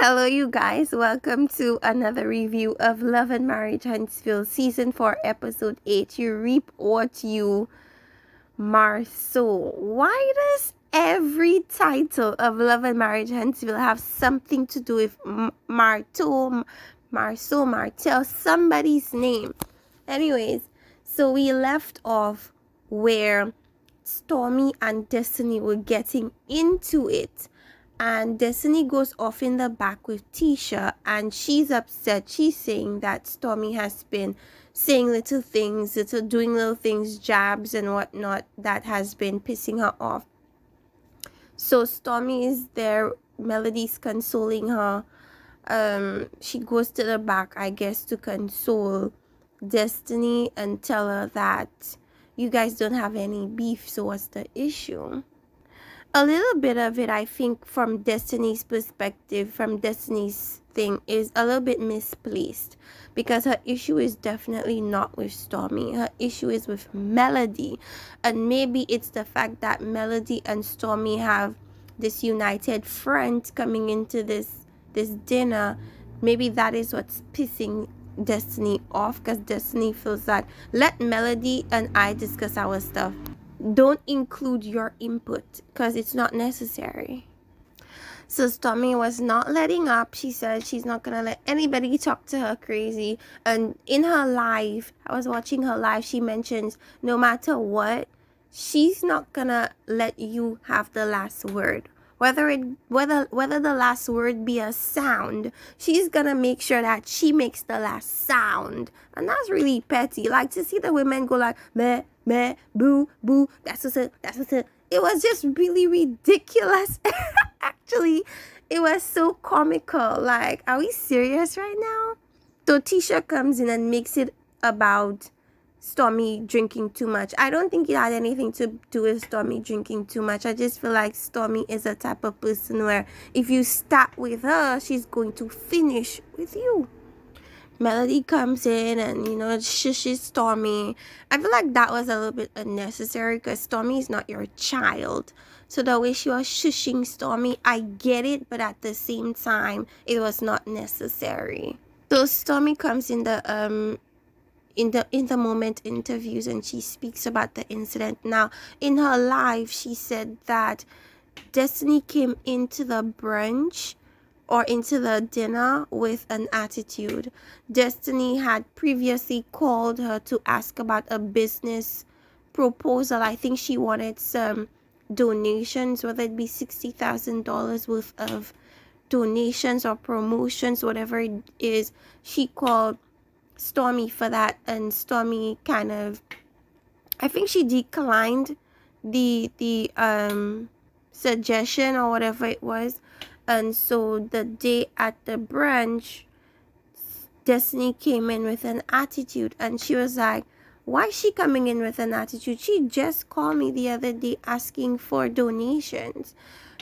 Hello, you guys. Welcome to another review of Love and Marriage Huntsville Season 4, Episode 8. You reap what you sow. Why does every title of Love and Marriage Huntsville have something to do with Marceau, Martel, somebody's name? Anyways, so we left off where Stormy and Destiny were getting into it. And Destiny goes off in the back with Tisha, and she's upset. She's saying that Stormy has been saying doing little things, jabs and whatnot, that has been pissing her off. So Stormy is there. Melody's consoling her. She goes to the back, I guess, to console Destiny and tell her that you guys don't have any beef, so what's the issue? A little bit of it, I think, from Destiny's perspective, from Destiny's thing, is a little bit misplaced, because her issue is definitely not with Stormy. Her issue is with Melody, and maybe it's the fact that Melody and Stormy have this united front coming into this dinner. Maybe that is what's pissing Destiny off, because Destiny feels that let Melody and I discuss our stuff. Don't include your input because it's not necessary. So Stormy was not letting up. She said she's not gonna let anybody talk to her crazy. And in her live, I was watching her live, she mentions no matter what, she's not gonna let you have the last word. Whether the last word be a sound, she's gonna make sure that she makes the last sound. And that's really petty. Like, to see the women go like meh, meh, boo, boo, that's what's it. It was just really ridiculous. Actually, it was so comical. Like, are we serious right now? So Tisha comes in and makes it about Stormy drinking too much. I don't think it had anything to do with Stormy drinking too much. I just feel like Stormy is a type of person where if you start with her, she's going to finish with you. Melody comes in and, you know, shushes Stormy. I feel like that was a little bit unnecessary because Stormy is not your child. So the way she was shushing Stormy, I get it, but at the same time, it was not necessary. So Stormy comes in the moment interviews and she speaks about the incident. Now, in her live, she said that Destiny came into the brunch or into the dinner with an attitude. Destiny had previously called her to ask about a business proposal. I think she wanted some donations, whether it be $60,000 worth of donations or promotions, whatever it is. She called Stormy for that, and Stormy kind of, I think she declined the suggestion or whatever it was. And so the day at the brunch, Destiny came in with an attitude, and she was like, why is she coming in with an attitude? She just called me the other day asking for donations.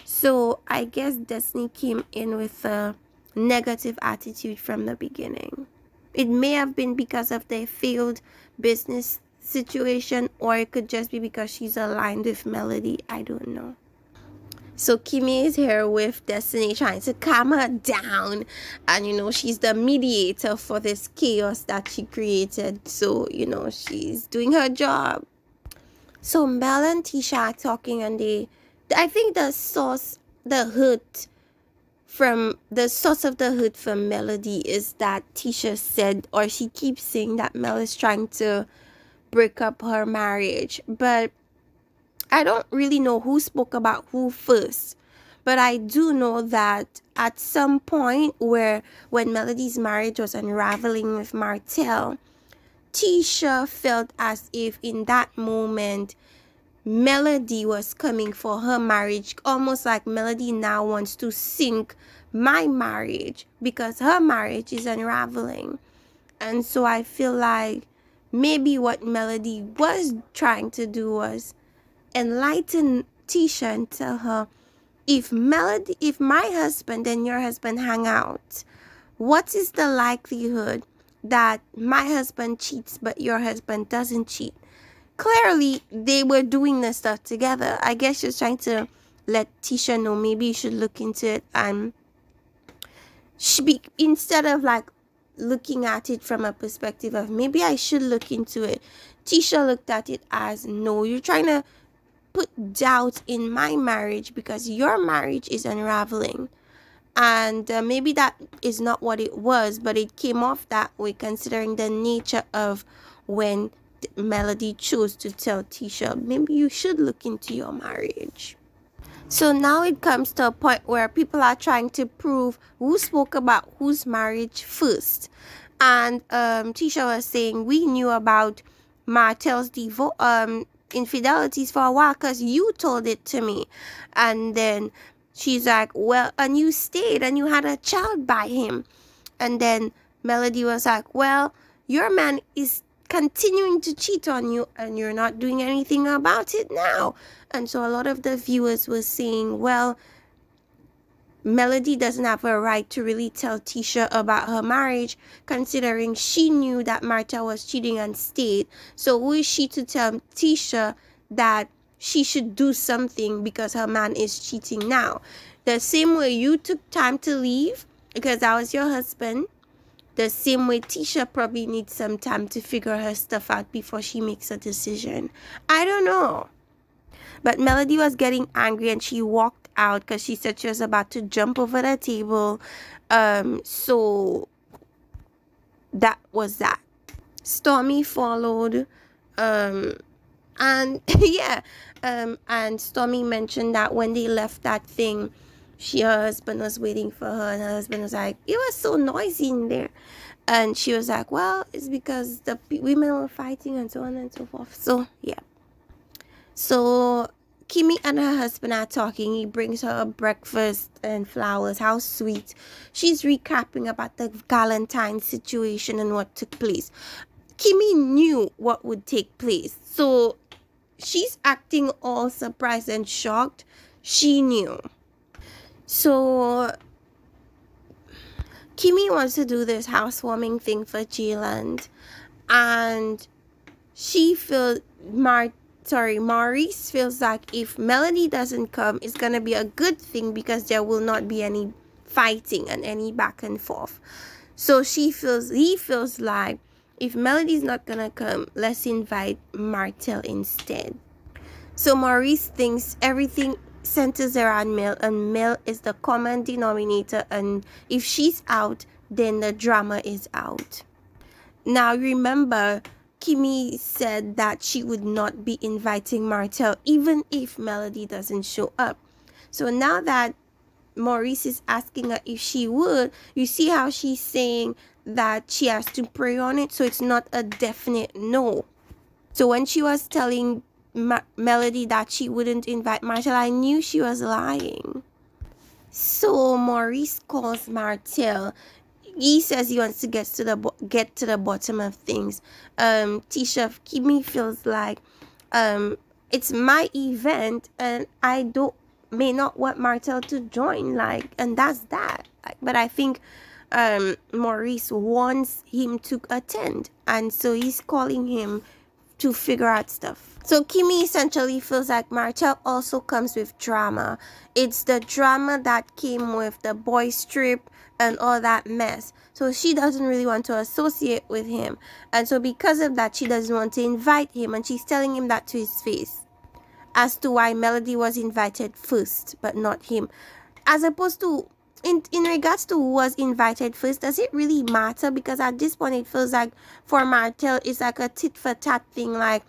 So I guess Destiny came in with a negative attitude from the beginning. It may have been because of their failed business situation, or it could just be because she's aligned with Melody. I don't know. So Kimmy is here with Destiny trying to calm her down. And, you know, she's the mediator for this chaos that she created. So, you know, she's doing her job. So Mel and Tisha are talking, and I think the source of the hurt from Melody is that Tisha said, or she keeps saying, that Mel is trying to break up her marriage. But I don't really know who spoke about who first, but I do know that at some point when Melody's marriage was unraveling with Martel, Tisha felt as if in that moment Melody was coming for her marriage, almost like Melody now wants to sink my marriage because her marriage is unraveling. And so I feel like maybe what Melody was trying to do was enlighten Tisha and tell her, if my husband and your husband hang out, what is the likelihood that my husband cheats but your husband doesn't cheat? Clearly they were doing this stuff together. I guess she was trying to let Tisha know maybe you should look into it and instead of like looking at it from a perspective of maybe I should look into it, Tisha looked at it as, no, you're trying to put doubt in my marriage because your marriage is unraveling. And maybe that is not what it was, but it came off that way considering the nature of when Melody chose to tell Tisha, maybe you should look into your marriage. So now it comes to a point where people are trying to prove who spoke about whose marriage first. And Tisha was saying, we knew about Martel's infidelities for a while because you told it to me. And then she's like, well, and you stayed and you had a child by him. And then Melody was like, well, your man is continuing to cheat on you and you're not doing anything about it now. And so a lot of the viewers were saying, well, Melody doesn't have a right to really tell Tisha about her marriage, considering she knew that Martha was cheating and stayed. So who is she to tell Tisha that she should do something because her man is cheating now? The same way you took time to leave because that was your husband, the same way Tisha probably needs some time to figure her stuff out before she makes a decision. I don't know. But Melody was getting angry and she walked out because she said she was about to jump over the table. So that was that. Stormy followed. And yeah. And Stormy mentioned that when they left that thing, her husband was waiting for her, and her husband was like, it was so noisy in there. And she was like, well, it's because the women were fighting and so on and so forth. So yeah. So Kimmy and her husband are talking. He brings her a breakfast and flowers. How sweet. She's recapping about the Galentine situation and what took place. Kimmy knew what would take place. So she's acting all surprised and shocked. She knew. So Kimmy wants to do this housewarming thing for Jayland, and she feels Maurice feels like if Melody doesn't come, it's gonna be a good thing because there will not be any fighting and any back and forth. So he feels like if Melody's not gonna come, let's invite Martel instead. So Maurice thinks everything centers around Mel, and Mel is the common denominator, and if she's out, then the drama is out. Now remember, Kimmy said that she would not be inviting Martel even if Melody doesn't show up. So now that Maurice is asking her if she would, you see how she's saying that she has to pray on it, so it's not a definite no. So when she was telling Melody that she wouldn't invite Martel, I knew she was lying. So Maurice calls Martel. He says he wants to get to the bottom of things. Tisha, Kimmy feels like it's my event and I may not want Martel to join, like, and that's that. But I think Maurice wants him to attend, and so he's calling him to figure out stuff. So Kimmy essentially feels like Martel also comes with drama. It's the drama that came with the boys trip and all that mess. So she doesn't really want to associate with him. And so because of that, she doesn't want to invite him. And she's telling him that to his face. As to why Melody was invited first, but not him. As opposed to, in regards to who was invited first, does it really matter? Because at this point, it feels like for Martel, it's like a tit-for-tat thing. Like,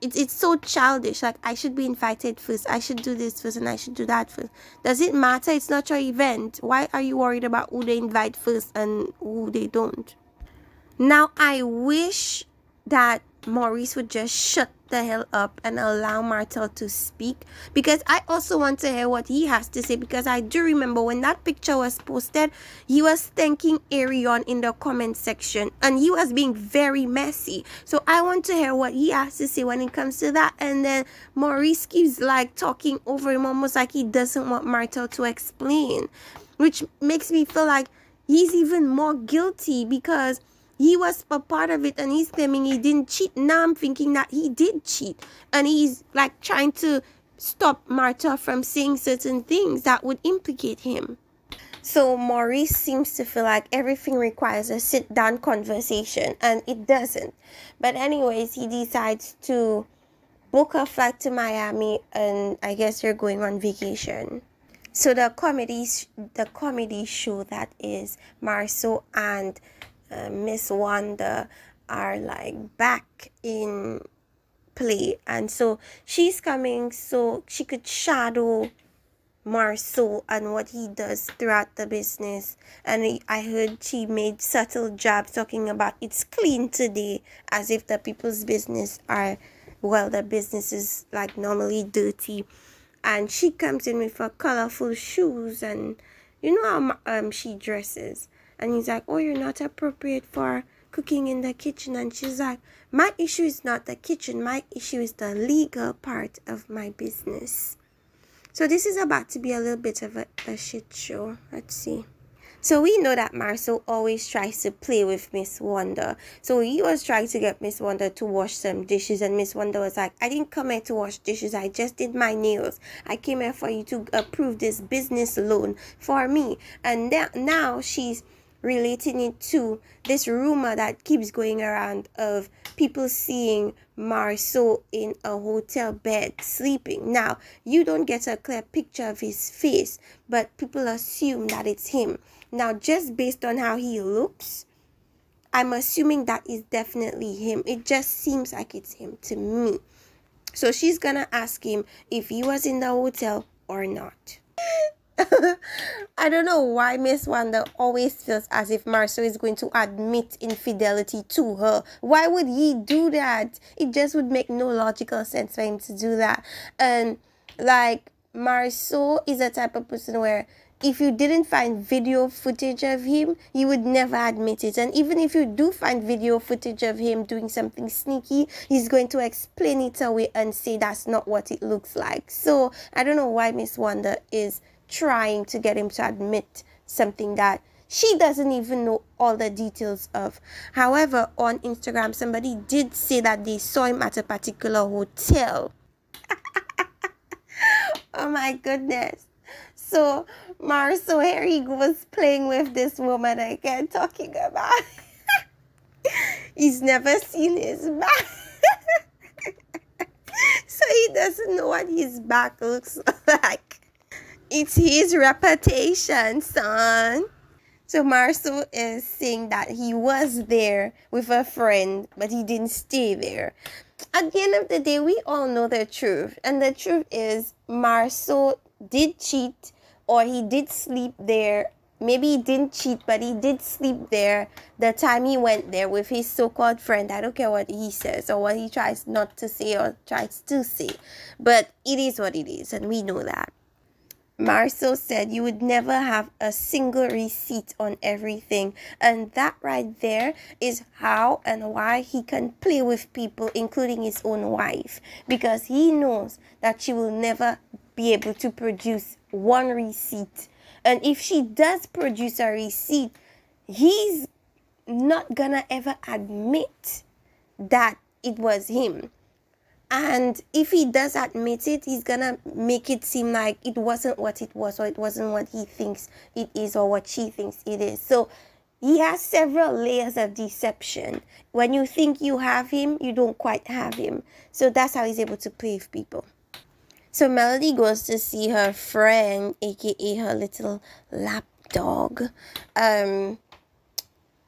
it's so childish. Like, I should be invited first, I should do this first, and I should do that first. Does it matter? It's not your event. Why are you worried about who they invite first and who they don't? Now, I wish that Maurice would just shut the hell up and allow Martel to speak, because I also want to hear what he has to say, because I do remember when that picture was posted, he was thanking Arion in the comment section and he was being very messy. So I want to hear what he has to say when it comes to that. And then Maurice keeps like talking over him, almost like he doesn't want Martel to explain, which makes me feel like he's even more guilty because he was a part of it and he's claiming he didn't cheat. Now I'm thinking that he did cheat. And he's like trying to stop Marta from saying certain things that would implicate him. So Maurice seems to feel like everything requires a sit-down conversation, and it doesn't. But anyways, he decides to book a flight to Miami, and I guess they're going on vacation. So the comedy show that is Marceau and Miss Wanda are like back in play, and so she's coming so she could shadow Marceau and what he does throughout the business. And I heard she made subtle jabs talking about it's clean today, as if the people's business are, well, the business is like normally dirty. And she comes in with her colorful shoes, and you know how she dresses. And he's like, oh, you're not appropriate for cooking in the kitchen. And she's like, my issue is not the kitchen, my issue is the legal part of my business. So this is about to be a little bit of a shit show. Let's see. So we know that Marceau always tries to play with Miss Wanda. So he was trying to get Miss Wanda to wash some dishes, and Miss Wanda was like, I didn't come here to wash dishes, I just did my nails. I came here for you to approve this business loan for me. And now she's relating it to this rumor that keeps going around of people seeing Marceau in a hotel bed sleeping. Now, you don't get a clear picture of his face, but people assume that it's him. Now, just based on how he looks, I'm assuming that is definitely him. It just seems like it's him to me. So she's gonna ask him if he was in the hotel or not. I don't know why Miss Wanda always feels as if Marceau is going to admit infidelity to her. Why would he do that? It just would make no logical sense for him to do that. And like, Marceau is a type of person where if you didn't find video footage of him, you would never admit it. And even if you do find video footage of him doing something sneaky, he's going to explain it away and say that's not what it looks like. So I don't know why Miss Wanda is trying to get him to admit something that she doesn't even know all the details of. However, on Instagram, somebody did say that they saw him at a particular hotel. Oh my goodness. So Marceau here he goes playing with this woman again, talking about he's never seen his back. So he doesn't know what his back looks like. It's his reputation, son. So Marceau is saying that he was there with a friend, but he didn't stay there. At the end of the day, we all know the truth. And the truth is Marceau did cheat, or he did sleep there. Maybe he didn't cheat, but he did sleep there the time he went there with his so-called friend. I don't care what he says or what he tries not to say or tries to say. But it is what it is, and we know that. Marceau said you would never have a single receipt on everything, and that right there is how and why he can play with people, including his own wife, because he knows that she will never be able to produce one receipt. And if she does produce a receipt, he's not gonna ever admit that it was him. And if he does admit it, he's gonna make it seem like it wasn't what it was, or it wasn't what he thinks it is, or what she thinks it is. So he has several layers of deception. When you think you have him, you don't quite have him. So that's how he's able to play with people. So Melody goes to see her friend, aka her little lap dog,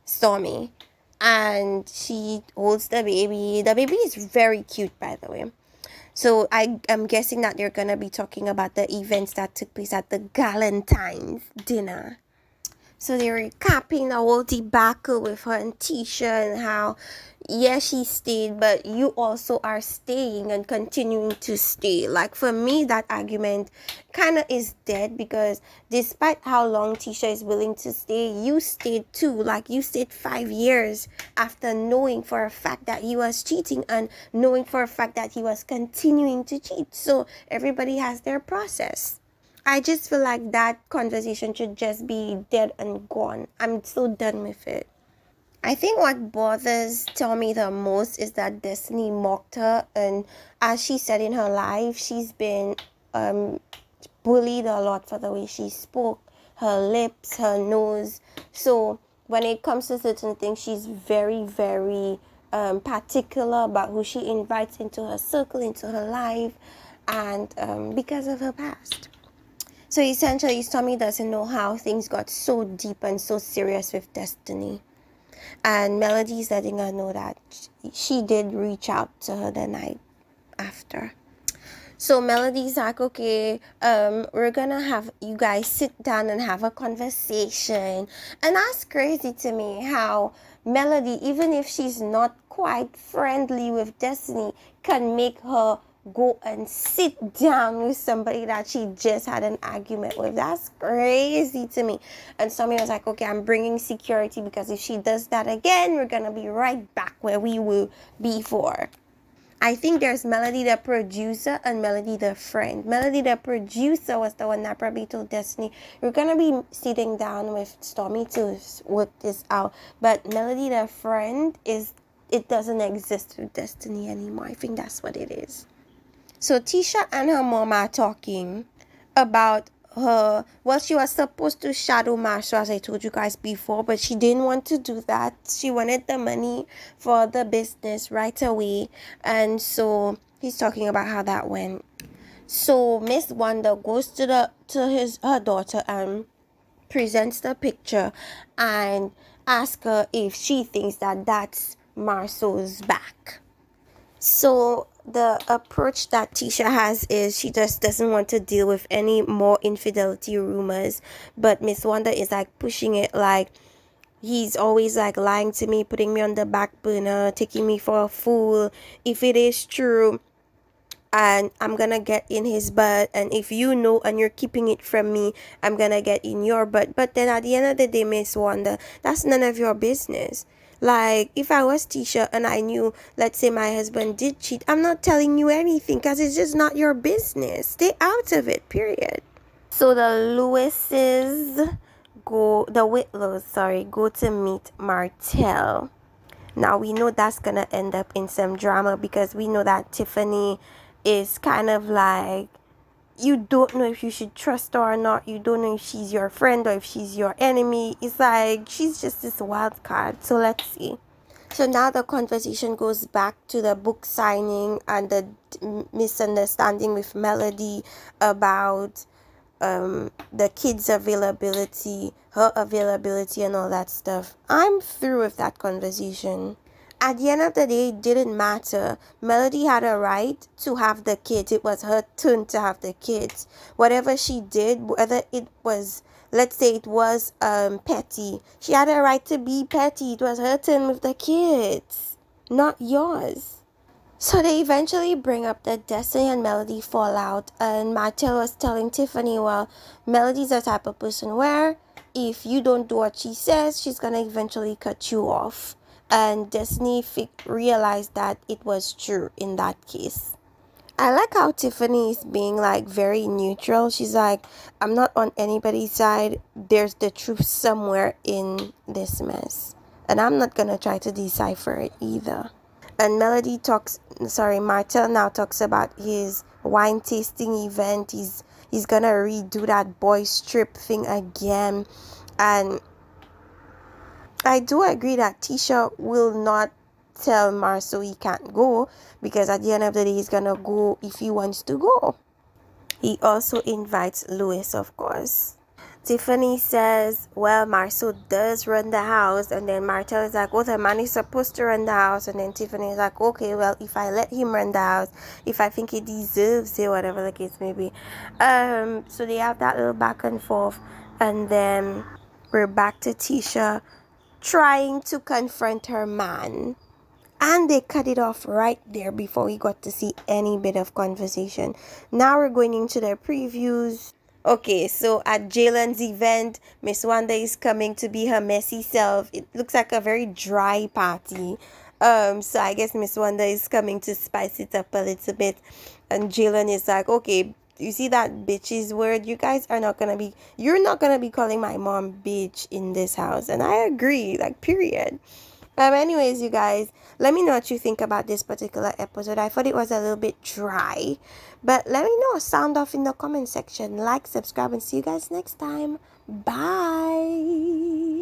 Stormy. And she holds the baby. The baby is very cute, by the way. So I am guessing that they're going to be talking about the events that took place at the Galentine's dinner. So they're recapping the whole debacle with her and Tisha, and how, yeah, she stayed, but you also are staying and continuing to stay. Like, for me, that argument kind of is dead, because despite how long Tisha is willing to stay, you stayed too. Like, you stayed 5 years after knowing for a fact that he was cheating, and knowing for a fact that he was continuing to cheat. So everybody has their process. I just feel like that conversation should just be dead and gone. I'm so done with it. I think what bothers Tommy the most is that Destiny mocked her, and as she said in her life, she's been bullied a lot for the way she spoke her lips, her nose. So when it comes to certain things, she's very, very particular about who she invites into her circle, into her life, and because of her past. So essentially, Stormy doesn't know how things got so deep and so serious with Destiny. And Melody's letting her know that she did reach out to her the night after. So Melody's like, okay, we're gonna have you guys sit down and have a conversation. And that's crazy to me how Melody, even if she's not quite friendly with Destiny, can make her go and sit down with somebody that she just had an argument with. That's crazy to me. And somebody was like, okay, I'm bringing security because if she does that again, we're gonna be right back where we were before. I think there's Melody the producer and Melody the friend. Melody the producer was the one that probably told Destiny, you're going to be sitting down with Stormy to work this out. But Melody the friend, it doesn't exist with Destiny anymore. I think that's what it is. So Tisha and her mom are talking about her. Well, she was supposed to shadow Marsha, as I told you guys before, but she didn't want to do that. She wanted the money for the business right away. And so he's talking about how that went. So Miss Wanda goes to her daughter and presents the picture and asks her if she thinks that that's Marceau's back. So the approach that Tisha has is she just doesn't want to deal with any more infidelity rumors. But Miss Wanda is like pushing it, like he's always like lying to me, putting me on the back burner, taking me for a fool. If it is true, and I'm gonna get in his butt, and if you know and you're keeping it from me, I'm gonna get in your butt. But then at the end of the day, Miss Wanda, that's none of your business. Like, if I was Tisha and I knew, let's say my husband did cheat, I'm not telling you anything because it's just not your business. Stay out of it, period. So the Whitlows, go to meet Martell. Now, we know that's going to end up in some drama because we know that Tiffany is kind of like, you don't know if you should trust her or not. You don't know if she's your friend or if she's your enemy. It's like she's just this wild card. So let's see. So now the conversation goes back to the book signing and the misunderstanding with Melody about the kids' availability, her availability, and all that stuff. I'm through with that conversation. At the end of the day, it didn't matter. Melody had a right to have the kids. It was her turn to have the kids. Whatever she did, whether it was, let's say it was petty, she had a right to be petty. It was her turn with the kids, not yours. So they eventually bring up that Destiny and Melody fall out, and Martell was telling Tiffany, well, Melody's the type of person where if you don't do what she says, she's gonna eventually cut you off. And Destiny realized that it was true in that case. I like how Tiffany is being like very neutral. She's like, I'm not on anybody's side. There's the truth somewhere in this mess, and I'm not gonna try to decipher it either. And Martell now talks about his wine tasting event. He's gonna redo that boys trip thing again. And I do agree that Tisha will not tell Marceau he can't go, because at the end of the day, he's gonna go if he wants to go. He also invites Louis, of course. Tiffany says, well, Marceau does run the house. And then Martell is like, oh, the man is supposed to run the house. And then Tiffany is like, okay, well, if I let him run the house, if I think he deserves it, whatever the case may be. So they have that little back and forth. And then we're back to Tisha trying to confront her man. And they cut it off right there before we got to see any bit of conversation. Now we're going into the previews. Okay, so at Jalen's event, Miss Wanda is coming to be her messy self. It looks like a very dry party. So I guess Miss Wanda is coming to spice it up a little bit. And Jalen is like, okay, you see that bitch's word? You're not gonna be calling my mom bitch in this house. And I agree, like, period. Anyways, you guys, let me know what you think about this particular episode. I thought it was a little bit dry, but let me know. Sound off in the comment section. Like, subscribe, and see you guys next time. Bye.